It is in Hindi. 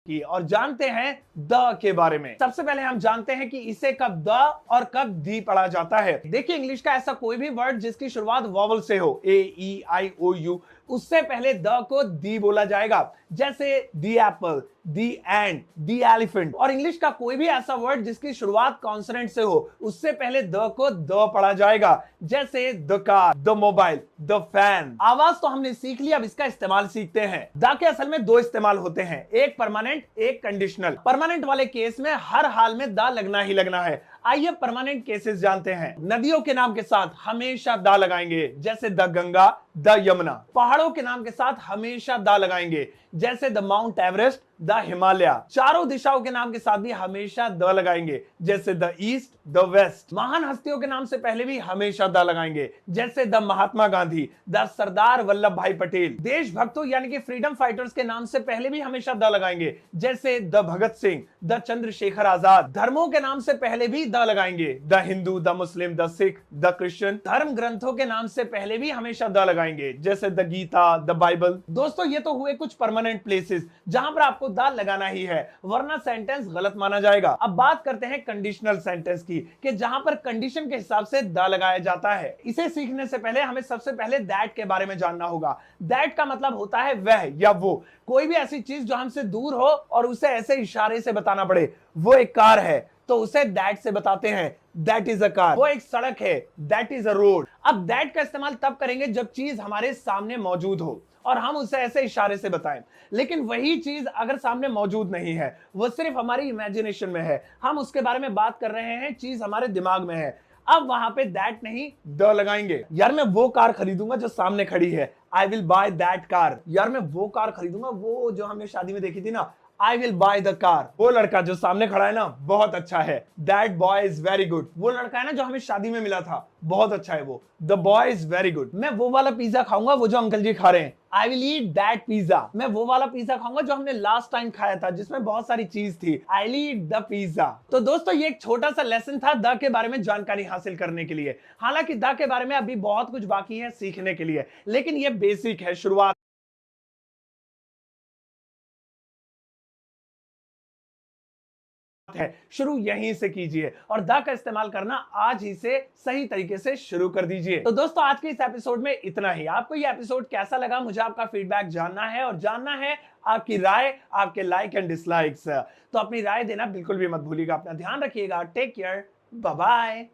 की और जानते हैं द के बारे में। सबसे पहले हम जानते हैं कि इसे कब द और कब दी पढ़ा जाता है। देखिए, इंग्लिश का ऐसा कोई भी वर्ड जिसकी शुरुआत वॉवल से हो, ए ई आई ओ यू, उससे पहले द को दी बोला जाएगा। जैसे the apple, the end, the elephant. और इंग्लिश का कोई भी ऐसा वर्ड जिसकी शुरुआत कॉन्सोनेंट से हो, उससे पहले द को द पढ़ा जाएगा। जैसे the car, the mobile, the fan. आवाज तो हमने सीख ली, अब इसका इस्तेमाल सीखते हैं। द के असल में दो इस्तेमाल होते हैं, एक परमानेंट, एक कंडीशनल। परमानेंट वाले केस में हर हाल में द लगना ही लगना है। आइए परमानेंट केसेस जानते हैं। नदियों के नाम के साथ हमेशा दा लगाएंगे, जैसे द गंगा, द यमुना। पहाड़ों के नाम के साथ हमेशा दा लगाएंगे, जैसे the mount Everest, the Himalaya. चारों दिशाओं के नाम के साथ भी हमेशा द लगाएंगे, जैसे द ईस्ट, द वेस्ट। महान हस्तियों के नाम से पहले भी हमेशा द लगाएंगे, जैसे द महात्मा गांधी, द सरदार वल्लभ भाई पटेल। देशभक्तों यानी कि फ्रीडम फाइटर्स के नाम से पहले भी हमेशा द लगाएंगे, जैसे द भगत सिंह, द चंद्रशेखर आजाद। धर्मों के नाम से पहले भी द लगाएंगे, the Hindu, the Muslim, the Sikh, the Christian. धर्म ग्रंथों के नाम से पहले भी हमेशा द लगाएंगे, जैसे द गीता, द बाइबल। दोस्तों, ये तो हुए कुछ परमानेंट प्लेसेस जहां पर आपको द लगाना ही है, वरना सेंटेंस गलत माना जाएगा। अब बात करते हैं कंडीशनल सेंटेंस की, कि जहां पर कंडीशन के हिसाब से द लगाया जाता है। इसे सीखने से पहले हमें सबसे पहले दैट के बारे में जानना होगा। दैट का मतलब होता है वह या वो। कोई भी ऐसी चीज जो हमसे दूर हो और उसे ऐसे इशारे से बताना पड़े। वो एक कार है तो उसे दैट से बताते हैं, दैट इज अ कार। वो एक सड़क है, दैट इज अ रोड। अब दैट का इस्तेमाल तब करेंगे जब चीज हमारे सामने मौजूद हो और हम उसे ऐसे इशारे से बताएं। लेकिन वही चीज अगर सामने मौजूद नहीं है, वो सिर्फ हमारी इमेजिनेशन में है, हम उसके बारे में बात कर रहे हैं, चीज हमारे दिमाग में है, अब वहां पे दैट नहीं द लगाएंगे। यार मैं वो कार खरीदूंगा जो सामने खड़ी है, I will by that car. यार मैं वो कार खरीदूंगा, वो जो हमने शादी में देखी थी ना, I will by the car. वो लड़का जो सामने खड़ा है ना, बहुत अच्छा है, that boy is very good. वो लड़का है ना जो हमें शादी में मिला था, बहुत अच्छा है वो, the boy is very good. मैं वो वाला पिज्जा खाऊंगा वो जो अंकल जी खा रहे हैं, I will eat that pizza. मैं वो वाला पिज्जा खाऊंगा जो हमने लास्ट टाइम खाया था, जिसमें बहुत सारी चीज थी, I will eat the pizza. तो दोस्तों, ये एक छोटा सा लेसन था द के बारे में जानकारी हासिल करने के लिए। हालांकि द के बारे में अभी बहुत कुछ बाकी है सीखने के लिए, लेकिन ये बेसिक है, शुरुआत है। शुरू यहीं से कीजिए और द का इस्तेमाल करना आज ही से सही तरीके से शुरू कर दीजिए। तो दोस्तों, आज के इस एपिसोड में इतना ही। आपको ये एपिसोड कैसा लगा, मुझे आपका फीडबैक जानना है, और जानना है आपकी राय, आपके लाइक एंड डिसलाइक्स। तो अपनी राय देना बिल्कुल भी मत भूलिएगा। अपना ध्यान रखिएगा। Take care, bye bye.